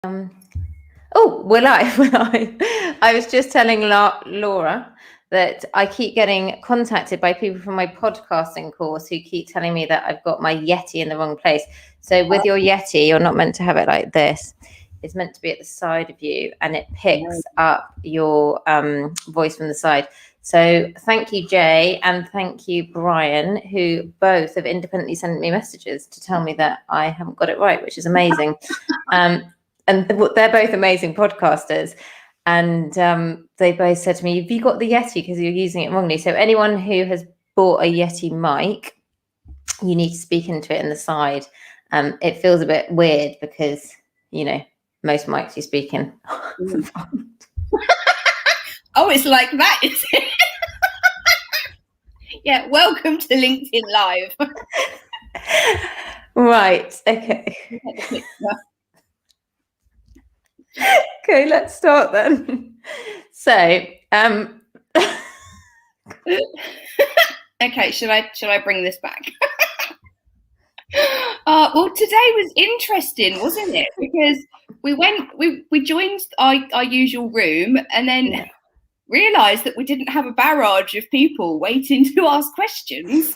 I was just telling Laura that I keep getting contacted by people from my podcasting course who keep telling me that I've got my Yeti in the wrong place. So with your Yeti, you're not meant to have it like this. It's meant to be at the side of you, and it picks up your voice from the side. So thank you, Jay, and thank you, Brian, who both have independently sent me messages to tell me that I haven't got it right, which is amazing. And they're both amazing podcasters. And they both said to me, have you got the Yeti because you're using it wrongly? So anyone who has bought a Yeti mic, you need to speak into it in the side. It feels a bit weird because, you know, most mics you speak in. Oh, it's like that, is it? Yeah, welcome to LinkedIn Live. Right, okay. Okay, let's start then. So, okay, should I bring this back? Well, today was interesting, wasn't it? Because we joined our usual room and then realised that we didn't have a barrage of people waiting to ask questions.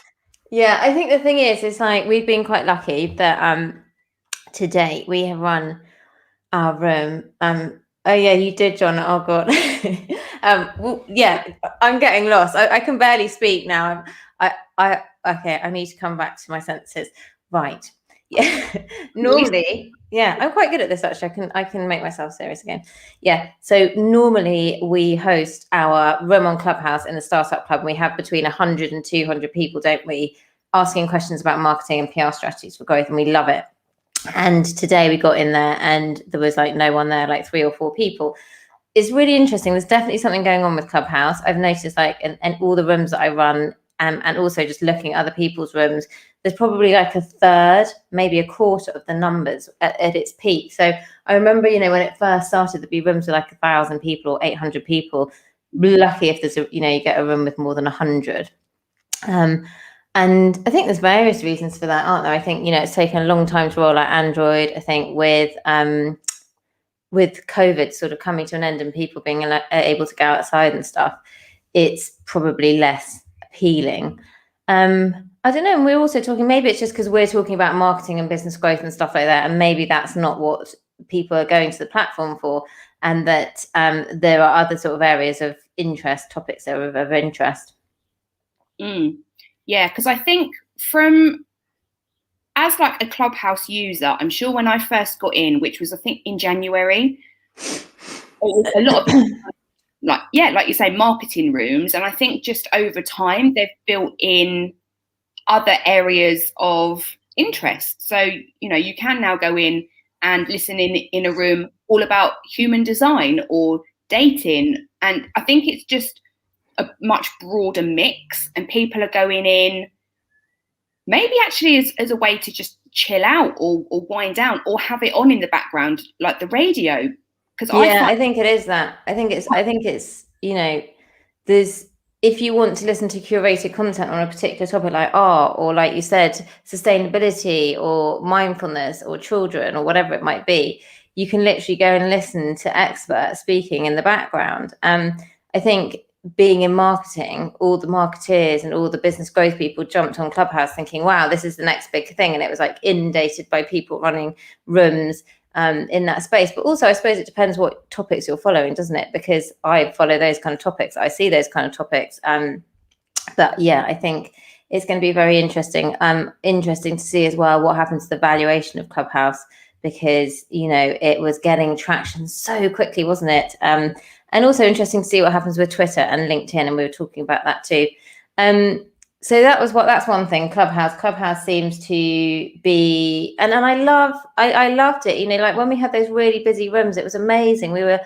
Yeah, I think the thing is like we've been quite lucky that to date we have run our room. Oh yeah, you did, John. Oh god. Well, yeah, I'm getting lost. I can barely speak now. Okay, I need to come back to my senses. Right. Yeah. Normally, yeah, I'm quite good at this actually. I can make myself serious again. Yeah. So normally we host our room on Clubhouse in the Startup Club, and we have between 100 and 200 people, don't we, asking questions about marketing and PR strategies for growth, and we love it. And today we got in there and there was like no one there, like 3 or 4 people. It's really interesting. There's definitely something going on with Clubhouse. I've noticed like in all the rooms that I run, and also just looking at other people's rooms, there's probably like a third, maybe a quarter of the numbers at its peak. So I remember, you know, when it first started, there'd be rooms with like 1,000 people or 800 people. Lucky if there's you get a room with more than 100. And I think there's various reasons for that, aren't there? I think, it's taken a long time to roll out Android. I think with COVID sort of coming to an end and people being able to go outside and stuff, it's probably less appealing. I don't know. And we're also talking, maybe it's just because we're talking about marketing and business growth and stuff like that. And maybe that's not what people are going to the platform for. And that there are other sort of areas of interest, topics that are of interest. Yeah, because I think as like a Clubhouse user, I'm sure when I first got in, which was I think in January, it was a lot of like you say, marketing rooms. And I think just over time, they've built in other areas of interest. So, you can now go in and listen in a room all about human design or dating. And I think it's just a much broader mix, and people are going in maybe actually as a way to just chill out or wind down or have it on in the background like the radio. Because I think it is that. I think it's there's, if you want to listen to curated content on a particular topic like art or, like you said, sustainability or mindfulness or children or whatever it might be, you can literally go and listen to experts speaking in the background. I think being in marketing, all the marketeers and all the business growth people jumped on Clubhouse thinking, wow, this is the next big thing. And it was like inundated by people running rooms in that space. But also, I suppose it depends what topics you're following, doesn't it? Because I follow those kind of topics. I see those kind of topics. But yeah, I think it's going to be very interesting. Interesting to see as well what happens to the valuation of Clubhouse, because, it was getting traction so quickly, wasn't it? And also interesting to see what happens with Twitter and LinkedIn, and we were talking about that too. So that's one thing. Clubhouse seems to be, and I loved it. Like when we had those really busy rooms, it was amazing. We were,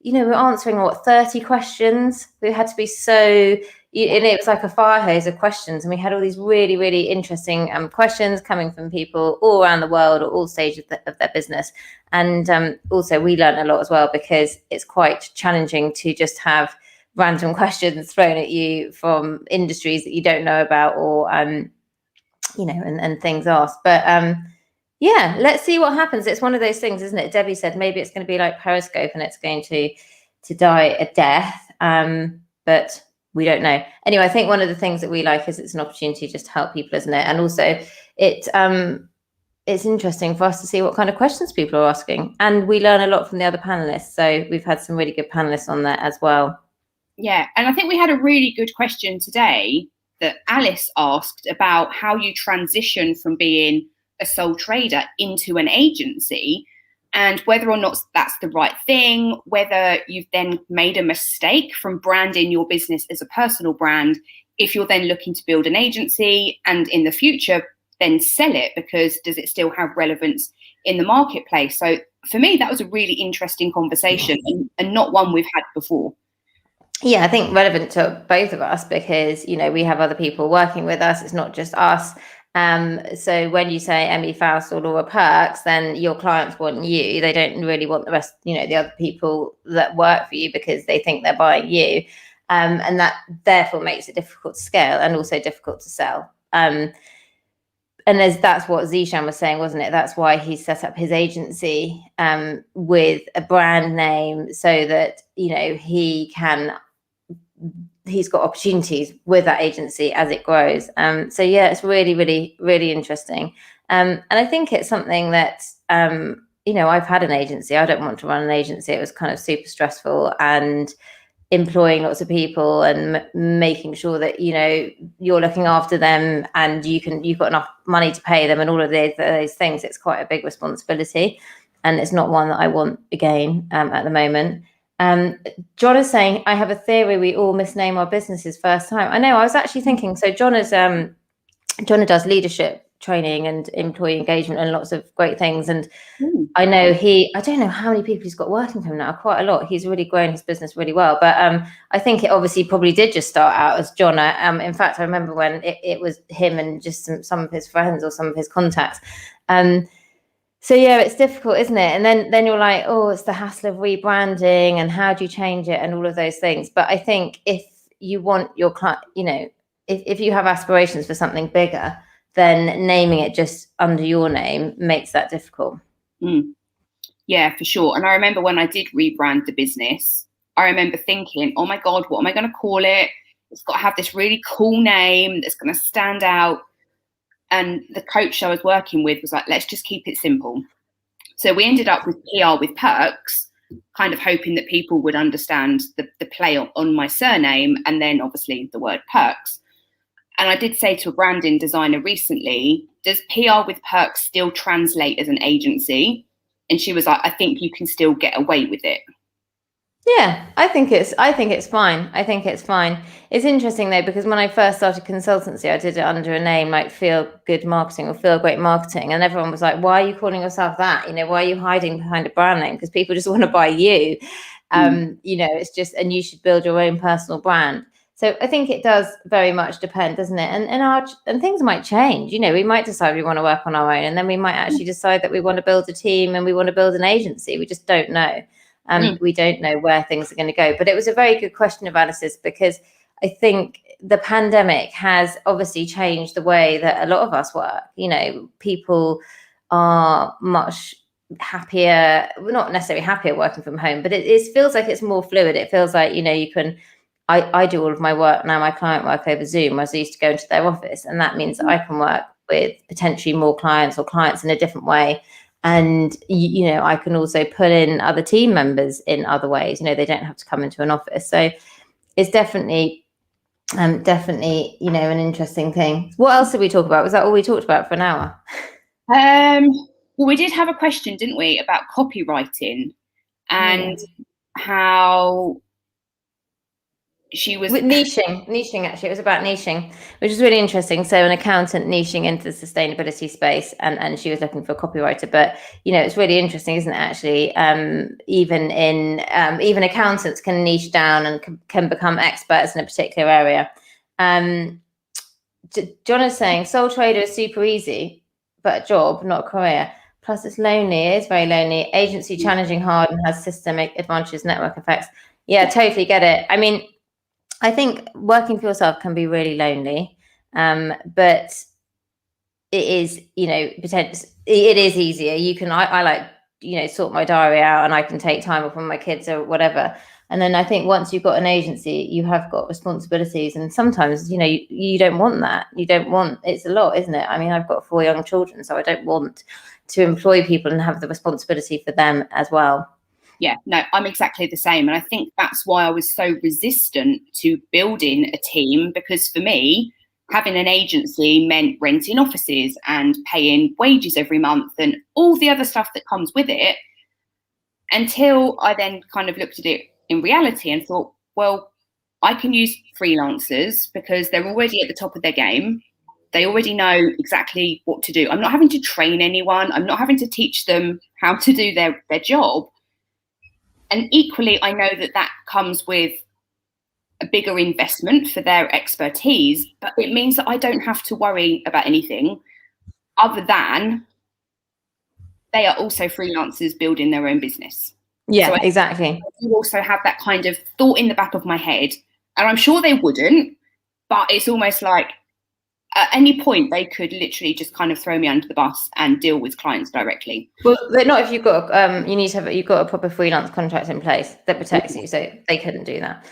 we're answering 30 questions. We had to be so, and it was like a fire hose of questions, and we had all these really, really interesting questions coming from people all around the world or all stages of their business. And also we learned a lot as well, because it's quite challenging to just have random questions thrown at you from industries that you don't know about, or and things asked. But Yeah, let's see what happens. It's one of those things, isn't it? Debbie said maybe it's going to be like Periscope and it's going to die a death, but we don't know. Anyway, I think one of the things that we like is it's an opportunity just to help people, isn't it? And also it's interesting for us to see what kind of questions people are asking, and we learn a lot from the other panelists. So we've had some really good panelists on there as well. Yeah, and I think we had a really good question today that Alice asked about how you transition from being a sole trader into an agency, and whether or not that's the right thing, whether you've then made a mistake from branding your business as a personal brand, if you're then looking to build an agency and in the future then sell it, because does it still have relevance in the marketplace? So for me, that was a really interesting conversation and not one we've had before. Yeah, I think relevant to both of us because, you know, we have other people working with us. It's not just us. So when you say Emmie Faust or Laura Perkes, then your clients want you. They don't really want the rest, you know, the other people that work for you because they think they're buying you. And that therefore makes it difficult to scale and also difficult to sell. And that's what Zishan was saying, wasn't it? That's why he set up his agency with a brand name so that, you know, he's got opportunities with that agency as it grows. So yeah, it's really, really, really interesting. And I think it's something that, you know, I've had an agency. I don't want to run an agency. It was kind of super stressful and employing lots of people and making sure that, you know, you're looking after them and you've got enough money to pay them and all of those things. It's quite a big responsibility, and it's not one that I want again at the moment. John is saying, I have a theory we all misname our businesses first time. I know, I was actually thinking, so John does leadership training and employee engagement and lots of great things. And I know I don't know how many people he's got working for him now, quite a lot. He's really grown his business really well. But I think it obviously probably did just start out as John. In fact, I remember when it was him and just some of his friends or some of his contacts. So yeah, it's difficult, isn't it? And then you're like, oh, it's the hassle of rebranding and how do you change it and all of those things. But I think if you want your client, you know, if you have aspirations for something bigger, then naming it just under your name makes that difficult. Yeah, for sure. And I remember when I did rebrand the business, I remember thinking, oh my God, what am I going to call it? It's got to have this really cool name that's going to stand out. And the coach I was working with was like, let's just keep it simple. So we ended up with PR with Perks, kind of hoping that people would understand the play on my surname and then obviously the word Perks. And I did say to a branding designer recently, does PR with Perks still translate as an agency? And she was like, I think you can still get away with it. Yeah, I think it's fine. I think it's fine. It's interesting though, because when I first started consultancy, I did it under a name like Feel Good Marketing or Feel Great Marketing. And everyone was like, why are you calling yourself that? You know, why are you hiding behind a brand name? Because people just want to buy you. You know, it's just, and you should build your own personal brand. So I think it does very much depend, doesn't it? And things might change. You know, we might decide we want to work on our own, and then we might actually decide that we want to build a team and we want to build an agency. We just don't know. We don't know where things are going to go. But it was a very good question of Alice's, because I think the pandemic has obviously changed the way that a lot of us work. You know, people are much happier, well, not necessarily happier working from home, but it feels like it's more fluid. It feels like, you know, you can, I do all of my work now, my client work over Zoom, whereas I used to go into their office. And that means that I can work with potentially more clients or clients in a different way. And, you know, I can also pull in other team members in other ways. You know, they don't have to come into an office. So it's definitely, you know, an interesting thing. What else did we talk about? Was that all we talked about for an hour? Well, we did have a question, didn't we, about copywriting and how she was niching. Actually, it was about niching, which is really interesting. So an accountant niching into the sustainability space, and she was looking for a copywriter. But you know, it's really interesting, isn't it? Actually, even accountants can niche down and can become experts in a particular area. John is saying sole trader is super easy, but a job, not a career. Plus, it's lonely. It is very lonely. Agency challenging hard and has systemic advantages, network effects. Yeah, totally get it. I mean, I think working for yourself can be really lonely, but it is, you know, it is easier. You can, I like, you know, sort my diary out, and I can take time off when my kids or whatever. And then I think once you've got an agency, you have got responsibilities, and sometimes, you know, you don't want that. You don't want, it's a lot, isn't it? I mean, I've got 4 young children, so I don't want to employ people and have the responsibility for them as well. Yeah, no, I'm exactly the same. And I think that's why I was so resistant to building a team, because for me, having an agency meant renting offices and paying wages every month and all the other stuff that comes with it, until I then kind of looked at it in reality and thought, well, I can use freelancers because they're already at the top of their game. They already know exactly what to do. I'm not having to train anyone. I'm not having to teach them how to do their job. And equally, I know that that comes with a bigger investment for their expertise, but it means that I don't have to worry about anything other than they are also freelancers building their own business. Yeah, so exactly. I also have that kind of thought in the back of my head, and I'm sure they wouldn't, but it's almost like at any point they could literally just kind of throw me under the bus and deal with clients directly. Well, but not if you've got you need to have, you've got a proper freelance contract in place that protects you, so they couldn't do that.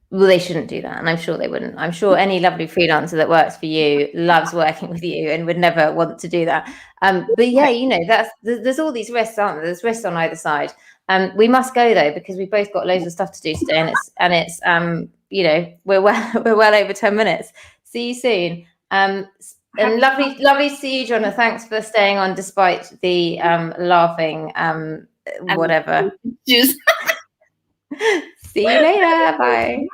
Well, they shouldn't do that, and I'm sure they wouldn't. I'm sure any lovely freelancer that works for you loves working with you and would never want to do that. But yeah, you know, there's all these risks, aren't there? There's risks on either side. We must go though, because we've both got loads of stuff to do today, and it's you know, we're well over 10 minutes. See you soon. And lovely to see you, Jonna. Thanks for staying on despite the laughing whatever. Just See you later. Bye.